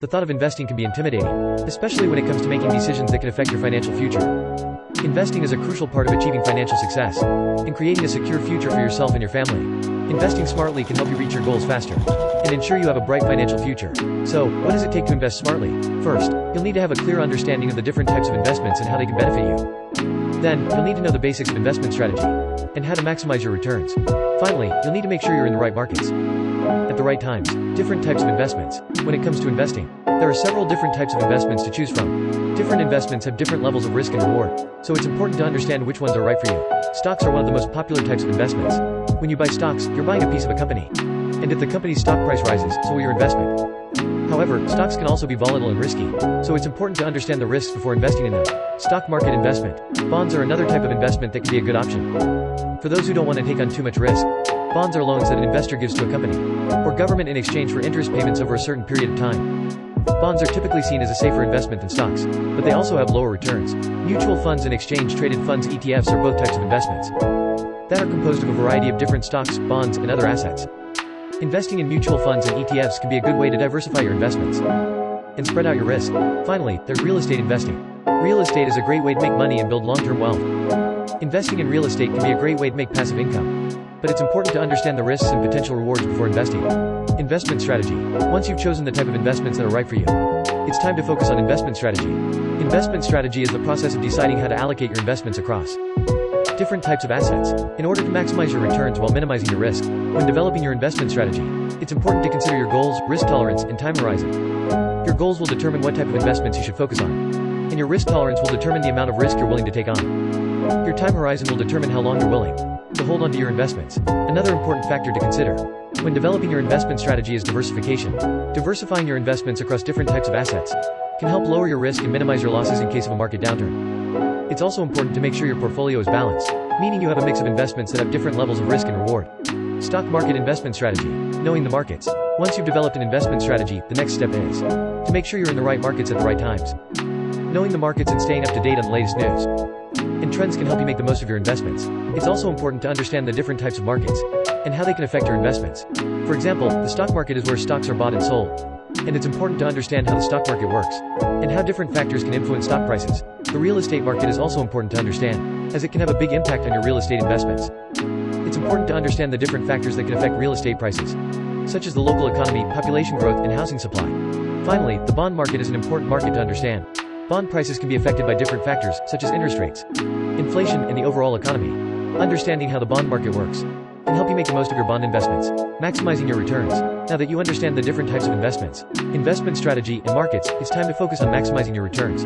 the thought of investing can be intimidating, especially when it comes to making decisions that can affect your financial future. Investing is a crucial part of achieving financial success and creating a secure future for yourself and your family. Investing smartly can help you reach your goals faster and ensure you have a bright financial future. So, what does it take to invest smartly? First, you'll need to have a clear understanding of the different types of investments and how they can benefit you. Then, you'll need to know the basics of investment strategy and how to maximize your returns. Finally, you'll need to make sure you're in the right markets at the right times. Different types of investments. When it comes to investing, there are several different types of investments to choose from. Different investments have different levels of risk and reward, so it's important to understand which ones are right for you. Stocks are one of the most popular types of investments. When you buy stocks, you're buying a piece of a company. And if the company's stock price rises, so will your investment. However, stocks can also be volatile and risky, so it's important to understand the risks before investing in them. Stock market investment. Bonds are another type of investment that can be a good option. For those who don't want to take on too much risk, bonds are loans that an investor gives to a company or government in exchange for interest payments over a certain period of time. Bonds are typically seen as a safer investment than stocks, but they also have lower returns. Mutual funds and exchange-traded funds (ETFs) are both types of investments that are composed of a variety of different stocks, bonds, and other assets. Investing in mutual funds and ETFs can be a good way to diversify your investments and spread out your risk. Finally, there's real estate investing. Real estate is a great way to make money and build long-term wealth. Investing in real estate can be a great way to make passive income, but it's important to understand the risks and potential rewards before investing. Investment strategy. Once you've chosen the type of investments that are right for you, it's time to focus on investment strategy. Investment strategy is the process of deciding how to allocate your investments across different types of assets in order to maximize your returns while minimizing your risk. When developing your investment strategy, it's important to consider your goals, risk tolerance, and time horizon. Your goals will determine what type of investments you should focus on, and your risk tolerance will determine the amount of risk you're willing to take on. Your time horizon will determine how long you're willing to hold onto your investments. Another important factor to consider when developing your investment strategy is diversification. Diversifying your investments across different types of assets can help lower your risk and minimize your losses in case of a market downturn. It's also important to make sure your portfolio is balanced, meaning you have a mix of investments that have different levels of risk and reward. Stock market investment strategy. Knowing the markets. Once you've developed an investment strategy, the next step is to make sure you're in the right markets at the right times. Knowing the markets and staying up to date on the latest news and trends can help you make the most of your investments. It's also important to understand the different types of markets and how they can affect your investments. For example, the stock market is where stocks are bought and sold, and it's important to understand how the stock market works and how different factors can influence stock prices. The real estate market is also important to understand, as it can have a big impact on your real estate investments. It's important to understand the different factors that can affect real estate prices, such as the local economy, population growth, and housing supply. Finally, the bond market is an important market to understand. Bond prices can be affected by different factors, such as interest rates, inflation, and the overall economy. Understanding how the bond market works can help you make the most of your bond investments, maximizing your returns. Now that you understand the different types of investments, investment strategy, and markets, it's time to focus on maximizing your returns.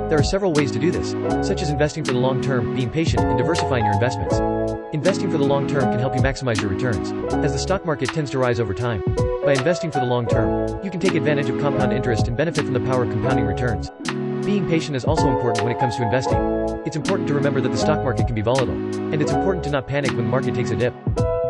There are several ways to do this, such as investing for the long term, being patient, and diversifying your investments. Investing for the long term can help you maximize your returns, as the stock market tends to rise over time. By investing for the long term, you can take advantage of compound interest and benefit from the power of compounding returns. Being patient is also important when it comes to investing. It's important to remember that the stock market can be volatile, and it's important to not panic when the market takes a dip.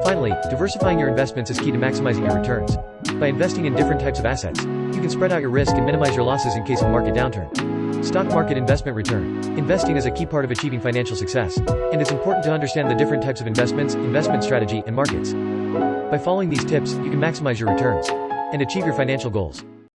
Finally, diversifying your investments is key to maximizing your returns. By investing in different types of assets, you can spread out your risk and minimize your losses in case of a market downturn. Stock market investment return. Investing is a key part of achieving financial success, and it's important to understand the different types of investments, investment strategy, and markets. By following these tips, you can maximize your returns and achieve your financial goals.